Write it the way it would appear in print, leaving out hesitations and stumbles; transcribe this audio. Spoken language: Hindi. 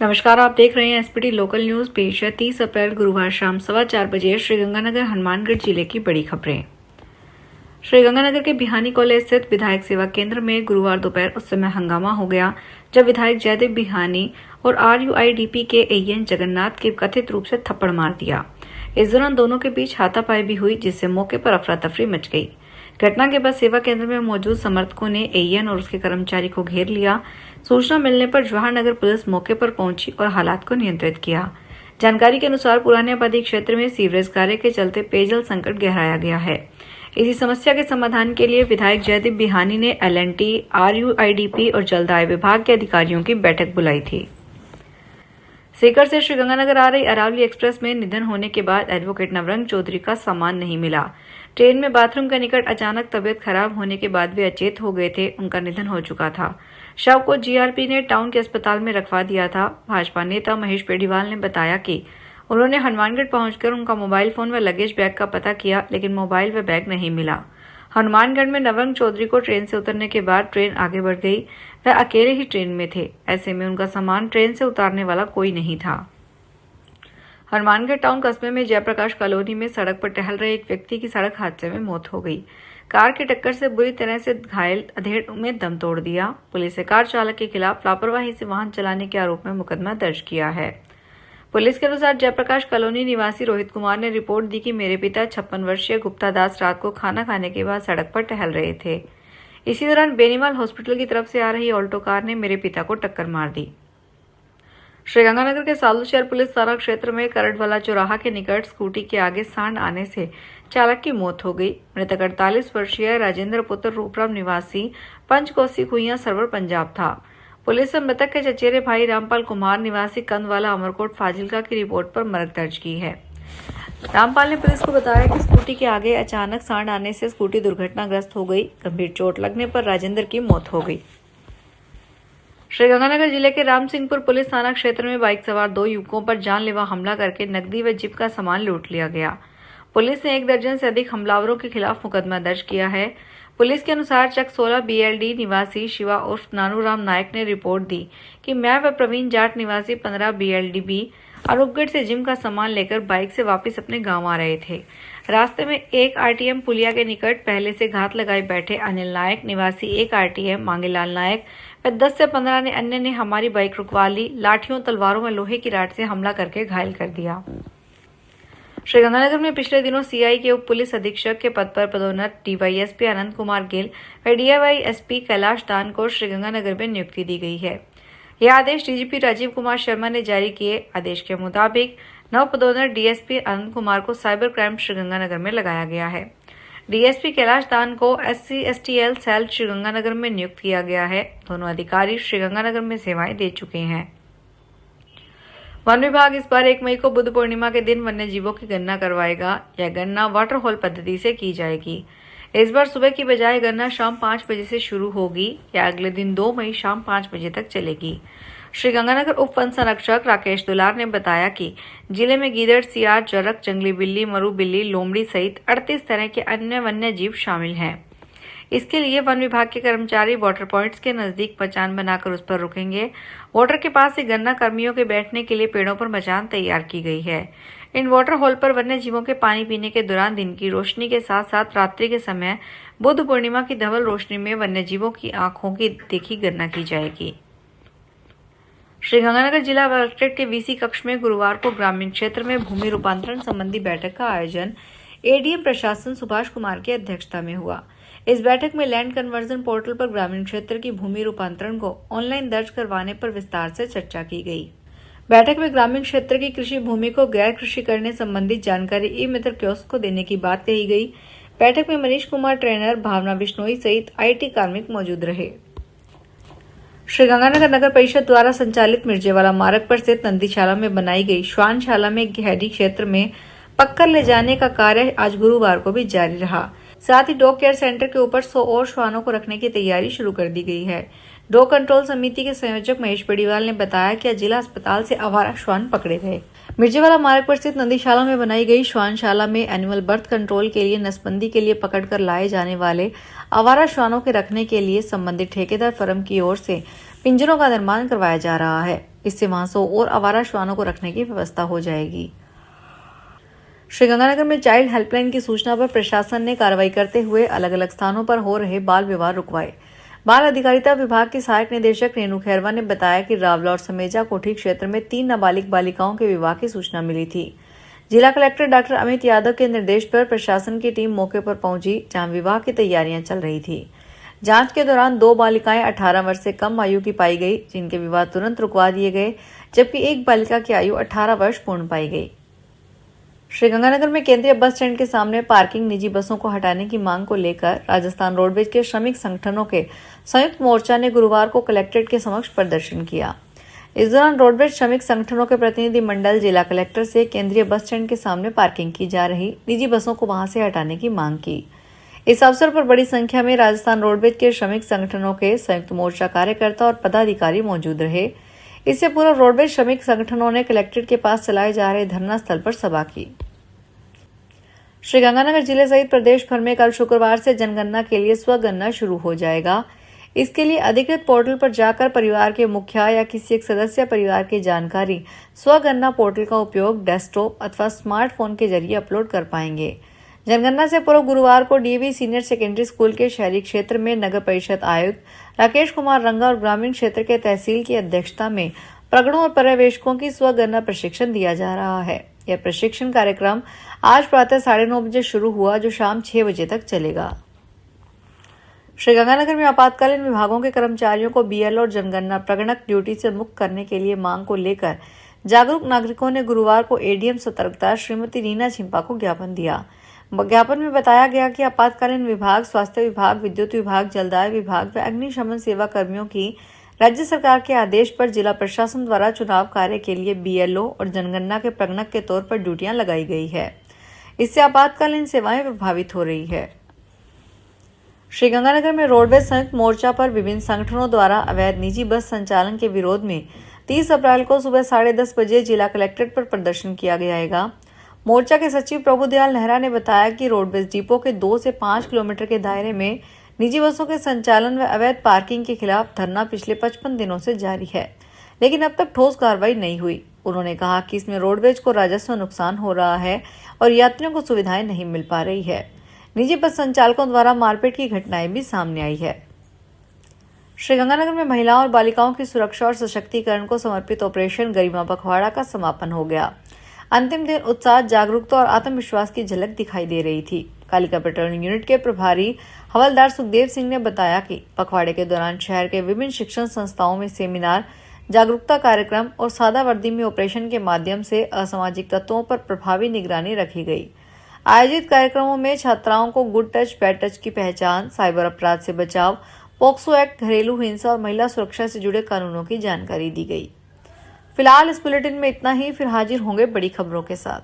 नमस्कार, आप देख रहे हैं एसपीटी लोकल न्यूज। पेश है 30 अप्रैल गुरुवार शाम 4:15 बजे श्रीगंगानगर हनुमानगढ़ जिले की बड़ी खबरें। श्रीगंगानगर के बिहानी कॉलेज स्थित विधायक सेवा केंद्र में गुरुवार दोपहर उस समय हंगामा हो गया जब विधायक जयदेव बिहानी और RUIDP के AN जगन्नाथ के कथित रूप से थप्पड़ मार दिया। इस दौरान दोनों के बीच हाथापाई भी हुई, जिससे मौके पर अफरा तफरी मच गई। घटना के बाद सेवा केंद्र में मौजूद समर्थकों ने AN और उसके कर्मचारी को घेर लिया। सूचना मिलने पर जवाहरनगर पुलिस मौके पर पहुंची और हालात को नियंत्रित किया। जानकारी के अनुसार पुराने आबादी क्षेत्र में सीवरेज कार्य के चलते पेयजल संकट गहराया गया है। इसी समस्या के समाधान के लिए विधायक जयदीप बिहानी ने L&T, RUIDP और जलदाय विभाग के अधिकारियों की बैठक बुलाई थी। सीकर से श्रीगंगानगर आ रही अरावली एक्सप्रेस में निधन होने के बाद एडवोकेट नवरंग चौधरी का सामान नहीं मिला। ट्रेन में बाथरूम के निकट अचानक तबीयत खराब होने के बाद वे अचेत हो गए थे। उनका निधन हो चुका था। शव को GRP ने टाउन के अस्पताल में रखवा दिया था। भाजपा नेता महेश पेडीवाल ने बताया कि उन्होंने हनुमानगढ़ पहुंचकर उनका मोबाइल फोन व लगेज बैग का पता किया, लेकिन मोबाइल व बैग नहीं मिला। हनुमानगढ़ में नवरंग चौधरी को ट्रेन से उतरने के बाद ट्रेन आगे बढ़ गई। वह अकेले ही ट्रेन में थे। ऐसे में उनका सामान ट्रेन से उतारने वाला कोई नहीं था। हनुमानगढ़ टाउन कस्बे में जयप्रकाश कॉलोनी में सड़क पर टहल रहे एक व्यक्ति की सड़क हादसे में मौत हो गई। कार की टक्कर से बुरी तरह से घायल अधेड़ में दम तोड़ दिया। पुलिस ने कार चालक के खिलाफ लापरवाही से वाहन चलाने के आरोप में मुकदमा दर्ज किया है। पुलिस के अनुसार जयप्रकाश कॉलोनी निवासी रोहित कुमार ने रिपोर्ट दी कि मेरे पिता 56 वर्षीय गुप्ता दास रात को खाना खाने के बाद सड़क पर टहल रहे थे। इसी दौरान बेनीवाल हॉस्पिटल की तरफ से आ रही ऑल्टो कार ने मेरे पिता को टक्कर मार दी। श्रीगंगानगर के सालूशहर पुलिस थाना क्षेत्र में करड़वाला चौराहा के निकट स्कूटी के आगे सांड आने से चालक की मौत हो गई। मृतक 48 वर्षीय राजेंद्र पुत्र रूपराम निवासी पंचकोसी कुइयां सरवर पंजाब था। पुलिस ने मृतक के चचेरे भाई रामपाल कुमार निवासी कंदवाला अमरकोट फाजिलका की रिपोर्ट पर मर्ग दर्ज की है। रामपाल ने पुलिस को बताया कि स्कूटी के आगे अचानक सांड आने से स्कूटी दुर्घटनाग्रस्त हो गई। गंभीर चोट लगने पर राजेंद्र की मौत हो गई। श्रीगंगानगर जिले के रामसिंहपुर पुलिस थाना क्षेत्र में बाइक सवार 2 युवकों पर जानलेवा हमला करके नकदी व जिप का सामान लूट लिया गया। पुलिस ने 1 दर्जन से अधिक हमलावरों के खिलाफ मुकदमा दर्ज किया है। पुलिस के अनुसार चक 16 BLD निवासी शिवा उर्फ नानूराम नायक ने रिपोर्ट दी कि मैं व प्रवीण जाट निवासी 15 BLDB अनूपगढ़ से जिम का सामान लेकर बाइक से वापस अपने गांव आ रहे थे। रास्ते में एक RTM पुलिया के निकट पहले से घात लगाए बैठे अनिल नायक निवासी 1 RTM मांगेलाल नायक व 10 से 15 अन्य ने हमारी बाइक रुकवा ली। लाठियों, तलवारों व लोहे की राड से हमला करके घायल कर दिया। श्रीगंगानगर में पिछले दिनों CI के उप पुलिस अधीक्षक के पद पर पदोन्नत DYSP आनंद कुमार गिल व DYSP कैलाश दान को श्रीगंगानगर में नियुक्ति दी गई है। यह आदेश DGP राजीव कुमार शर्मा ने जारी किए। आदेश के मुताबिक नव पदोन्नत DSP आनंद कुमार को साइबर क्राइम श्रीगंगानगर में लगाया गया है। DSP कैलाश दान को SC/STL सेल श्रीगंगानगर में नियुक्त किया गया है। दोनों अधिकारी श्रीगंगानगर में सेवाएं दे चुके हैं। वन विभाग इस बार 1 मई को बुद्ध पूर्णिमा के दिन वन्य जीवों की गणना करवाएगा। यह गणना वाटर होल पद्धति से की जाएगी। इस बार सुबह की बजाय गणना शाम 5 बजे से शुरू होगी। यह अगले दिन 2 मई शाम 5 बजे तक चलेगी। श्रीगंगानगर उप वन संरक्षक राकेश दुलार ने बताया कि जिले में गीदड़, सियार, जरक, जंगली बिल्ली, मरु बिल्ली, लोमड़ी सहित 38 तरह के अन्य वन्य जीव शामिल हैं। इसके लिए वन विभाग के कर्मचारी वाटर पॉइंट्स के नजदीक मचान बनाकर उस पर रुकेंगे। वाटर के पास ही गन्ना कर्मियों के बैठने के लिए पेड़ों पर मचान तैयार की गई है। इन वाटर होल पर वन्य जीवों के पानी पीने के दौरान दिन की रोशनी के साथ साथ रात्रि के समय बुद्ध पूर्णिमा की धवल रोशनी में वन्य जीवों की आंखों की देखी गणना की जाएगी। श्रीगंगानगर जिला कलेक्ट्रेट के VC कक्ष में गुरुवार को ग्रामीण क्षेत्र में भूमि रूपांतरण संबंधी बैठक का आयोजन ADM प्रशासन सुभाष कुमार की अध्यक्षता में हुआ। इस बैठक में लैंड कन्वर्जन पोर्टल पर ग्रामीण क्षेत्र की भूमि रूपांतरण को ऑनलाइन दर्ज करवाने पर विस्तार से चर्चा की गई। बैठक में ग्रामीण क्षेत्र की कृषि भूमि को गैर कृषि करने संबंधी जानकारी ई-मित्र कियोस्क को देने की बात कही गई। बैठक में मनीष कुमार ट्रेनर, भावना बिश्नोई सहित IT कार्मिक मौजूद रहे। श्रीगंगानगर नगर परिषद द्वारा संचालित मिर्जेवाला मार्ग पर स्थित नंदीशाला में बनाई गई श्वानशाला में गहरी क्षेत्र में पक्कर ले जाने का कार्य आज गुरुवार को भी जारी रहा। साथ ही डॉग केयर सेंटर के ऊपर 100 और श्वानों को रखने की तैयारी शुरू कर दी गई है। डॉग कंट्रोल समिति के संयोजक महेश पेडीवाल ने बताया कि जिला अस्पताल से आवारा श्वान पकड़े गए। मिर्जेवाला मार्ग पर स्थित नंदीशाला में बनाई गई श्वानशाला में एनिमल बर्थ कंट्रोल के लिए नसबंदी के लिए पकड़कर लाए जाने वाले आवारा श्वानों के रखने के लिए संबंधित ठेकेदार फर्म की ओर से पिंजरों का निर्माण करवाया जा रहा है। इससे वहां 100 और आवारा श्वानों को रखने की व्यवस्था हो जाएगी। श्रीगंगानगर में चाइल्ड हेल्पलाइन की सूचना पर प्रशासन ने कार्रवाई करते हुए अलग अलग स्थानों पर हो रहे बाल विवाह रुकवाए। बाल अधिकारिता विभाग की सहायक निदेशक रेणु खैरवा ने बताया कि रावला और समेजा कोठी क्षेत्र में 3 नाबालिग बालिकाओं के विवाह की सूचना मिली थी। जिला कलेक्टर डॉक्टर अमित यादव के निर्देश पर प्रशासन की टीम मौके पर पहुंची, जहां विवाह की तैयारियां चल रही थी। जांच के दौरान 2 बालिकाएं 18 वर्ष से कम आयु की पाई गई, जिनके विवाह तुरंत रुकवा दिए गए, जबकि एक बालिका की आयु 18 वर्ष पूर्ण पाई गई। श्रीगंगानगर में केंद्रीय बस स्टैंड के सामने पार्किंग निजी बसों को हटाने की मांग को लेकर राजस्थान रोडवेज के श्रमिक संगठनों के संयुक्त मोर्चा ने गुरुवार को कलेक्ट्रेट के समक्ष प्रदर्शन किया। इस दौरान रोडवेज श्रमिक संगठनों के प्रतिनिधि मंडल जिला कलेक्टर से केंद्रीय बस स्टैंड के सामने पार्किंग की जा रही निजी बसों को वहां से हटाने की मांग की। इस अवसर पर बड़ी संख्या में राजस्थान रोडवेज के श्रमिक संगठनों के संयुक्त मोर्चा कार्यकर्ता और पदाधिकारी मौजूद रहे। इससे पूर्व रोडवेज श्रमिक संगठनों ने कलेक्ट्रेट के पास चलाए जा रहे धरना स्थल पर सभा की। श्रीगंगानगर जिले सहित प्रदेश भर में कल शुक्रवार से जनगणना के लिए स्वगणना शुरू हो जाएगा। इसके लिए अधिकृत पोर्टल पर जाकर परिवार के मुखिया या किसी एक सदस्य परिवार की जानकारी स्वगणना पोर्टल का उपयोग डेस्कटॉप अथवा स्मार्टफोन के जरिए अपलोड कर पाएंगे। जनगणना से पूर्व गुरुवार को डीएवी सीनियर सेकेंडरी स्कूल के शहरी क्षेत्र में नगर परिषद आयुक्त राकेश कुमार रंगा और ग्रामीण क्षेत्र के तहसील की अध्यक्षता में प्रगणों और पर्यवेक्षकों की स्वगणना प्रशिक्षण दिया जा रहा है। यह प्रशिक्षण कार्यक्रम आज प्रातः 9:30 बजे शुरू हुआ, जो शाम 6 बजे तक चलेगा। श्रीगंगानगर में आपातकालीन विभागों के कर्मचारियों को बीएलओ और जनगणना प्रगणक ड्यूटी से मुक्त करने के लिए मांग को लेकर जागरूक नागरिकों ने गुरुवार को एडीएम सतर्कता श्रीमती रीना छिंपा को ज्ञापन दिया। ज्ञापन में बताया गया कि आपातकालीन विभाग, स्वास्थ्य विभाग, विद्युत विभाग, जलदाय विभाग व अग्निशमन सेवा कर्मियों की राज्य सरकार के आदेश पर जिला प्रशासन द्वारा चुनाव कार्य के लिए बीएलओ और जनगणना के प्रगणक के तौर पर ड्यूटियां लगाई गई है। इससे आपातकालीन सेवाएं प्रभावित हो रही है। श्रीगंगानगर में रोडवेज संयुक्त मोर्चा पर विभिन्न संगठनों द्वारा अवैध निजी बस संचालन के विरोध में 30 अप्रैल को सुबह 10:30 बजे जिला कलेक्ट्रेट पर प्रदर्शन किया जाएगा। मोर्चा के सचिव प्रभुदयाल नेहरा ने बताया कि रोडवेज डिपो के 2 से 5 किलोमीटर के दायरे में निजी बसों के संचालन व अवैध पार्किंग के खिलाफ धरना पिछले 55 दिनों से जारी है, लेकिन अब तक ठोस कार्रवाई नहीं हुई। उन्होंने कहा कि इसमें रोडवेज को राजस्व नुकसान हो रहा है और यात्रियों को सुविधाएं नहीं मिल पा रही है। निजी बस संचालकों द्वारा मारपीट की घटनाएं भी सामने आई है। श्रीगंगानगर में महिलाओं और बालिकाओं की सुरक्षा और सशक्तिकरण को समर्पित ऑपरेशन गरिमा पखवाड़ा का समापन हो गया। अंतिम दिन उत्साह, जागरूकता और आत्मविश्वास की झलक दिखाई दे रही थी। कालिका पेट्रोलिंग यूनिट के प्रभारी हवलदार सुखदेव सिंह ने बताया कि पखवाड़े के दौरान शहर के विभिन्न शिक्षण संस्थाओं में सेमिनार, जागरूकता कार्यक्रम और सादा वर्दी में ऑपरेशन के माध्यम से असामाजिक तत्वों पर प्रभावी निगरानी रखी गई। आयोजित कार्यक्रमों में छात्राओं को गुड टच, बैड टच की पहचान, साइबर अपराध से बचाव, पोक्सो एक्ट, घरेलू हिंसा और महिला सुरक्षा से जुड़े कानूनों की जानकारी दी गई। फिलहाल इस बुलेटिन में इतना ही। फिर हाजिर होंगे बड़ी खबरों के साथ।